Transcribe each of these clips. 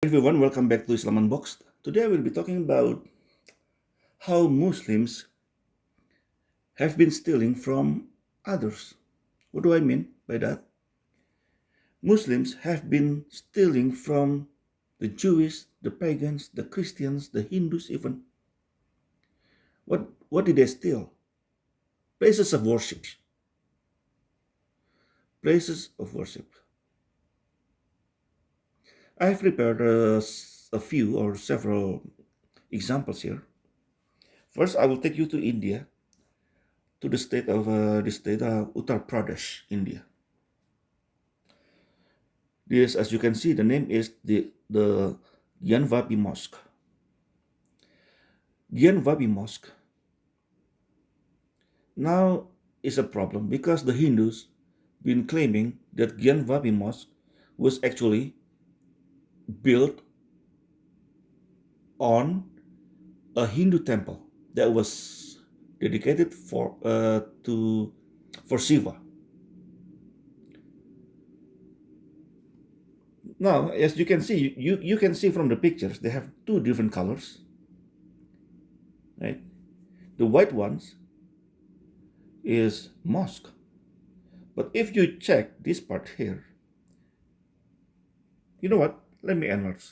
Everyone, welcome back to Islam Unboxed. Today I will be talking about how Muslims have been stealing from others. What do I mean by that? Muslims have been stealing from the Jewish, the pagans, the Christians, the Hindus even. What did they steal? Places of worship. Places of worship. I have prepared a few or several examples here. First, I will take you to India, to the state of Uttar Pradesh, India. This, as you can see, the name is the Gyanvapi Mosque. Gyanvapi Mosque now is a problem because the Hindus been claiming that Gyanvapi Mosque was actually built on a Hindu temple that was dedicated for Shiva. Now, as you can see, you can see from the pictures, they have two different colors, right? The white ones is mosque. But if you check this part here, you know what? Let me enlarge.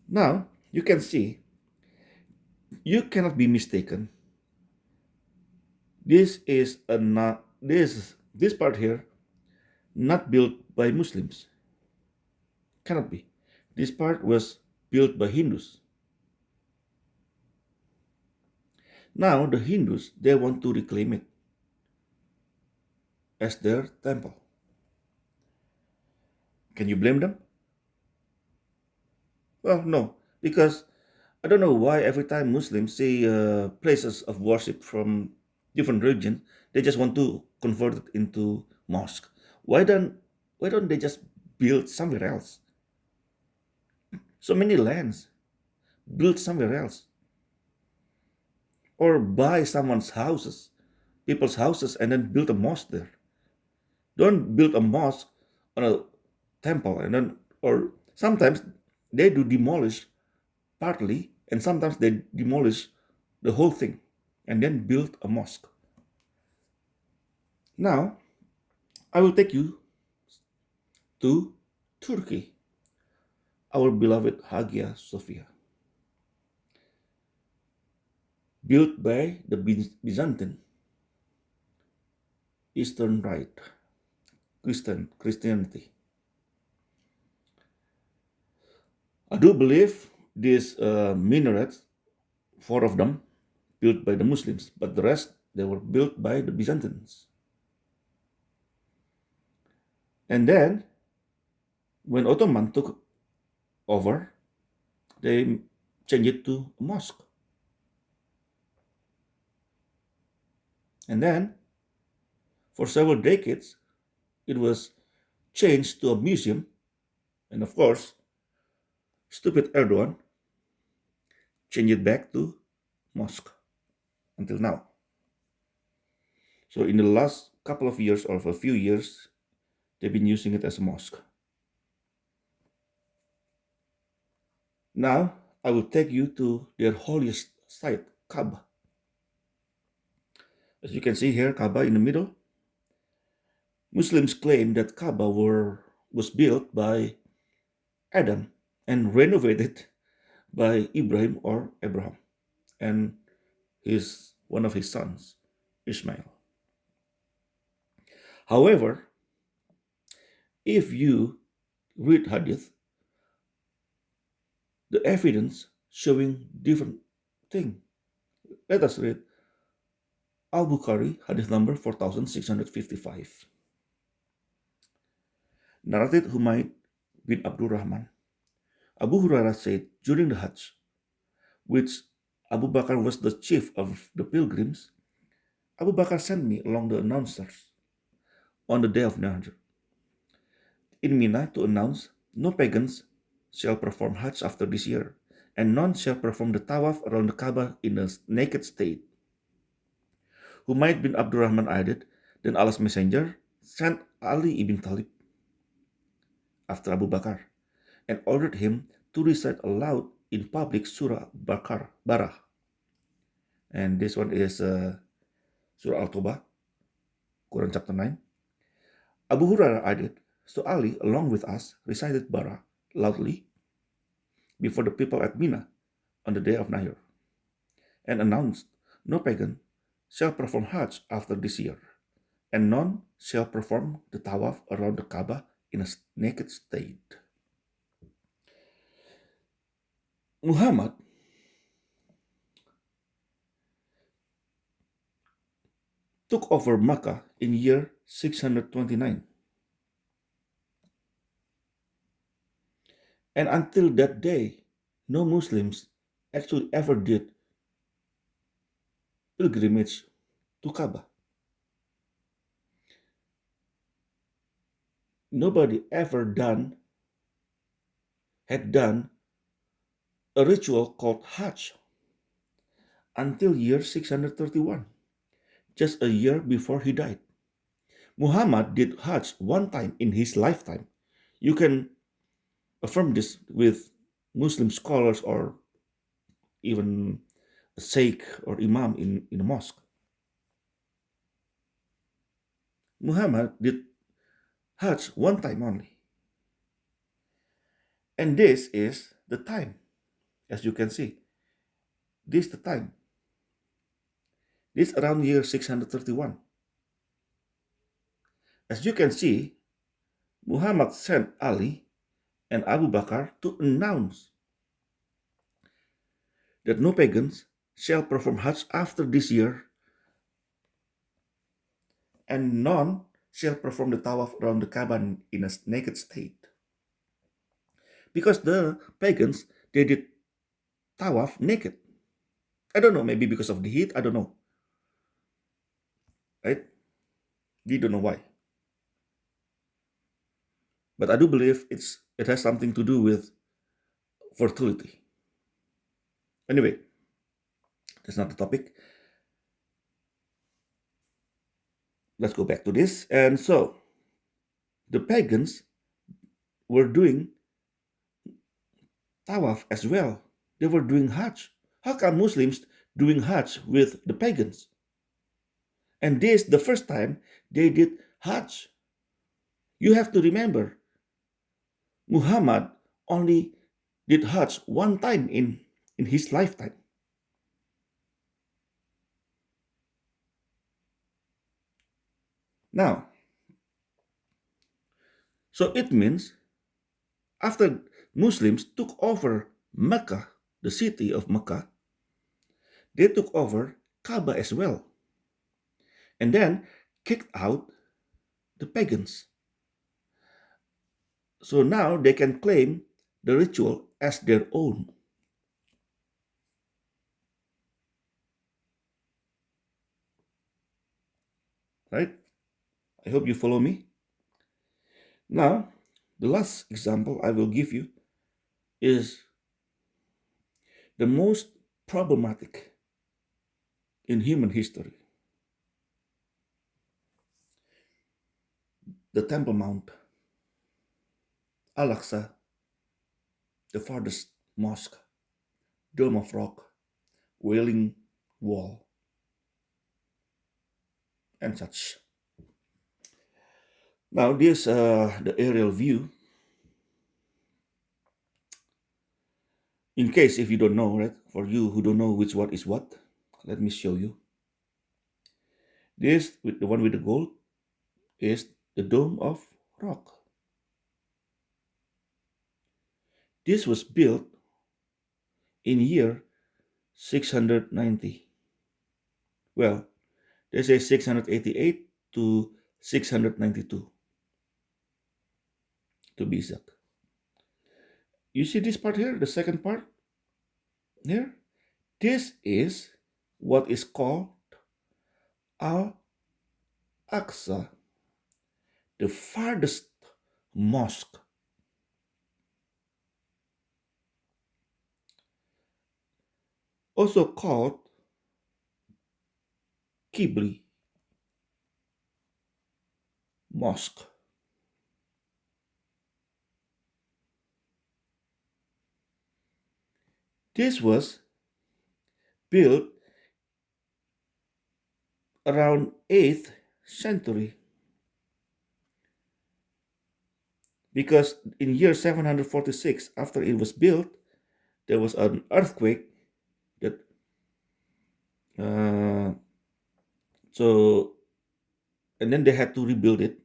Now you can see, you cannot be mistaken. This is a not this part here not built by Muslims. Cannot be. This part was built by Hindus. Now the Hindus, they want to reclaim it as their temple. Can you blame them? Well, no, because I don't know why every time Muslims see places of worship from different religions, they just want to convert it into mosque. Why don't why don't they just build somewhere else? So many lands, build somewhere else, or buy someone's houses, people's houses, and then build a mosque there. Don't build a mosque on a temple, and then or sometimes they do demolish partly, and sometimes they demolish the whole thing and then build a mosque. Now, I will take you to Turkey, our beloved Hagia Sophia, built by the Byzantine Eastern Rite, Christianity. I do believe these minarets, four of them, built by the Muslims, but the rest they were built by the Byzantines. And then, when Ottoman took over, they changed it to a mosque. And then, for several decades, it was changed to a museum. And of course, stupid Erdogan changed it back to mosque until now. So in the last couple of years or for a few years, they've been using it as a mosque. Now, I will take you to their holiest site, Kaaba. As you can see here, Kaaba in the middle. Muslims claim that Kaaba was built by Adam and renovated by Ibrahim or Abraham and one of his sons, Ishmael. However, if you read Hadith, the evidence showing different thing. Let us read Al-Bukhari, Hadith number 4655. Narrated Humayd bin Abdurrahman. Abu Hurairah said during the Hajj, which Abu Bakr was the chief of the pilgrims, Abu Bakr sent me along the announcers on the day of Nahr in Mina to announce, no pagans shall perform Hajj after this year, and none shall perform the tawaf around the Kaaba in a naked state. Humayd bin Abdurrahman added, then Allah's messenger sent Ali ibn Talib after Abu Bakr and ordered him to recite aloud in public Surah Barah. And this one is Surah Al-Tawbah, Quran chapter 9. Abu Hurairah added, so Ali, along with us, recited Barah loudly before the people at Mina on the day of Nahr and announced, no pagan shall perform Hajj after this year, and none shall perform the tawaf around the Kaaba in a naked state. Muhammad took over Makkah in year 629, and until that day, no Muslims actually ever did pilgrimage to Kaaba. Nobody ever had done a ritual called Hajj until year 631, just a year before he died. Muhammad did Hajj one time in his lifetime. You can affirm this with Muslim scholars or even a sheikh or imam in a mosque. Muhammad did Hajj one time only. And this is the time, as you can see. This is the time. This around year 631. As you can see, Muhammad sent Ali and Abu Bakr to announce that no pagans shall perform Hajj after this year, and none shall perform the tawaf around the Kaaba in a naked state. Because the pagans, they did tawaf naked. I don't know, maybe because of the heat, I don't know. Right? We don't know why. But I do believe it has something to do with fertility. Anyway, that's not the topic. Let's go back to this. And so, the pagans were doing tawaf as well. They were doing Hajj. How come Muslims doing Hajj with the pagans? And this the first time they did Hajj. You have to remember, Muhammad only did Hajj one time in his lifetime. Now, so it means after Muslims took over Mecca, the city of Mecca, they took over Kaaba as well, and then kicked out the pagans. So now they can claim the ritual as their own. Right? I hope you follow me. Now, the last example I will give you is the most problematic in human history. The Temple Mount, Al-Aqsa, the farthest mosque, Dome of Rock, Wailing Wall, and such. Now, this the aerial view. In case if you don't know, right? For you who don't know which one is what, let me show you. This with the one with the gold is the Dome of Rock. This was built in year 690. Well, they say 688 to 692 to be exact. You see this part here, the second part here? This is what is called Al-Aqsa, the farthest mosque. Also called Qibli Mosque. This was built around 8th century because in year 746 after it was built there was an earthquake that uh, so and then they had to rebuild it.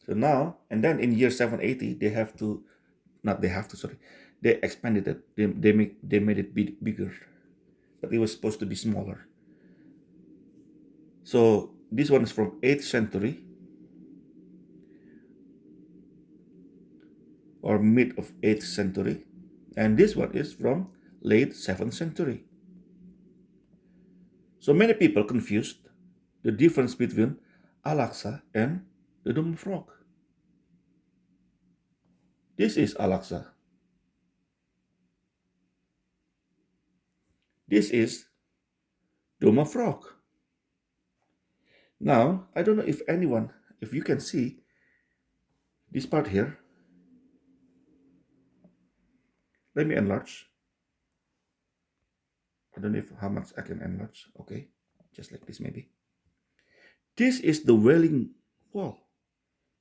So now and then in year 780 they have to not they have to sorry they expanded it, they made it bigger, but it was supposed to be smaller. So this one is from 8th century or mid of 8th century, and this one is from late 7th century. So many people confused the difference between Al-Aqsa and the Dome of Rock. This is Al-Aqsa. This is Dome of Rock. Now, I don't know if you can see this part here. Let me enlarge. I don't know how much I can enlarge. Okay, just like this maybe. This is the Wailing Wall,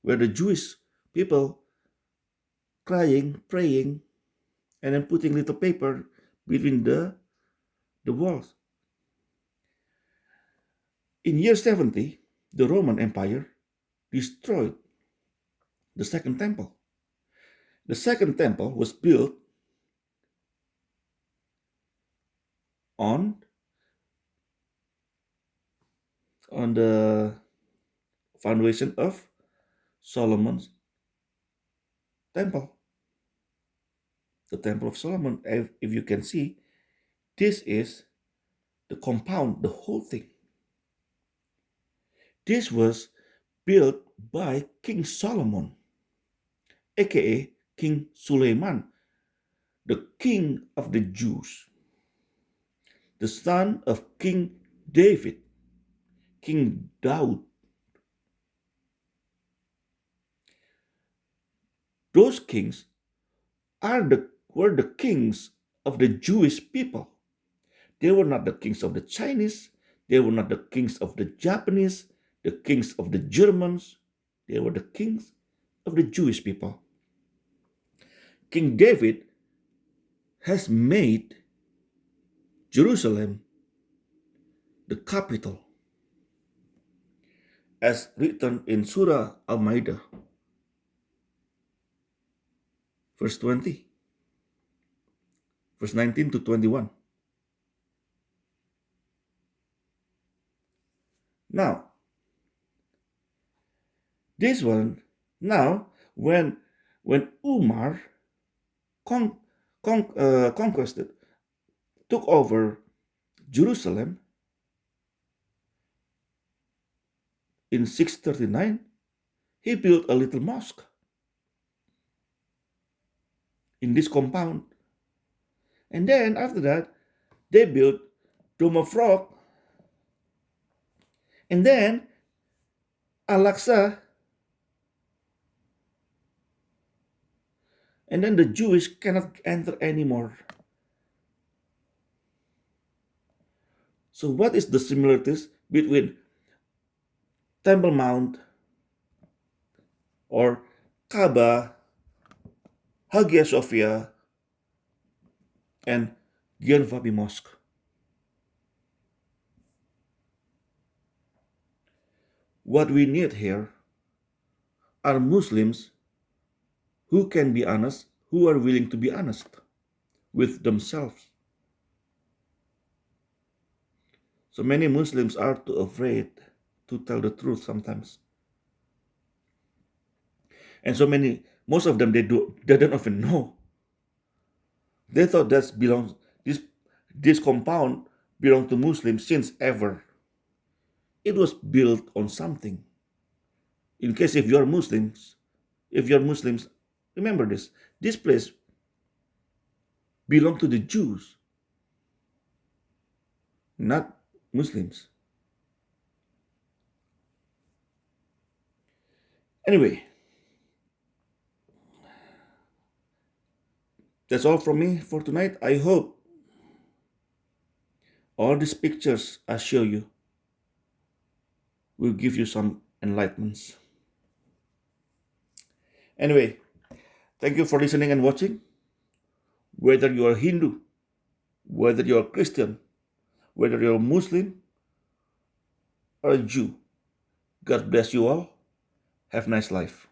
where the Jewish people crying, praying, and then putting little paper between the walls. In year 70, the Roman Empire destroyed the Second Temple. The Second Temple was built on the foundation of Solomon's temple, the Temple of Solomon. If you can see, this is the compound, the whole thing. This was built by King Solomon, aka King Suleiman, the king of the Jews, the son of King David, King Daud. Those kings were the kings of the Jewish people. They were not the kings of the Chinese. They were not the kings of the Japanese, the kings of the Germans. They were the kings of the Jewish people. King David has made Jerusalem the capital, as written in Surah Al-Maidah, verse 20, verse 19 to 21. Now, this one, now, when Umar conquered, took over Jerusalem in 639, he built a little mosque in this compound. And then after that, they built Dome of Rock. And then Al-Aqsa. And then the Jewish cannot enter anymore. So what is the similarities between Temple Mount or Kaaba, Hagia Sophia, and Gyanvapi Mosque? What we need here are Muslims who can be honest, who are willing to be honest with themselves. So many Muslims are too afraid to tell the truth sometimes. And most of them, they don't even know. They thought this compound belonged to Muslims since ever. It was built on something. In case if you're Muslims, remember this. This place belonged to the Jews, not Muslims. Anyway, That's all from me for tonight. I hope all these pictures I show you will give you some enlightenments. Anyway, thank you for listening and watching. Whether you are Hindu, whether you are Christian, whether you're a Muslim or a Jew, God bless you all. Have a nice life.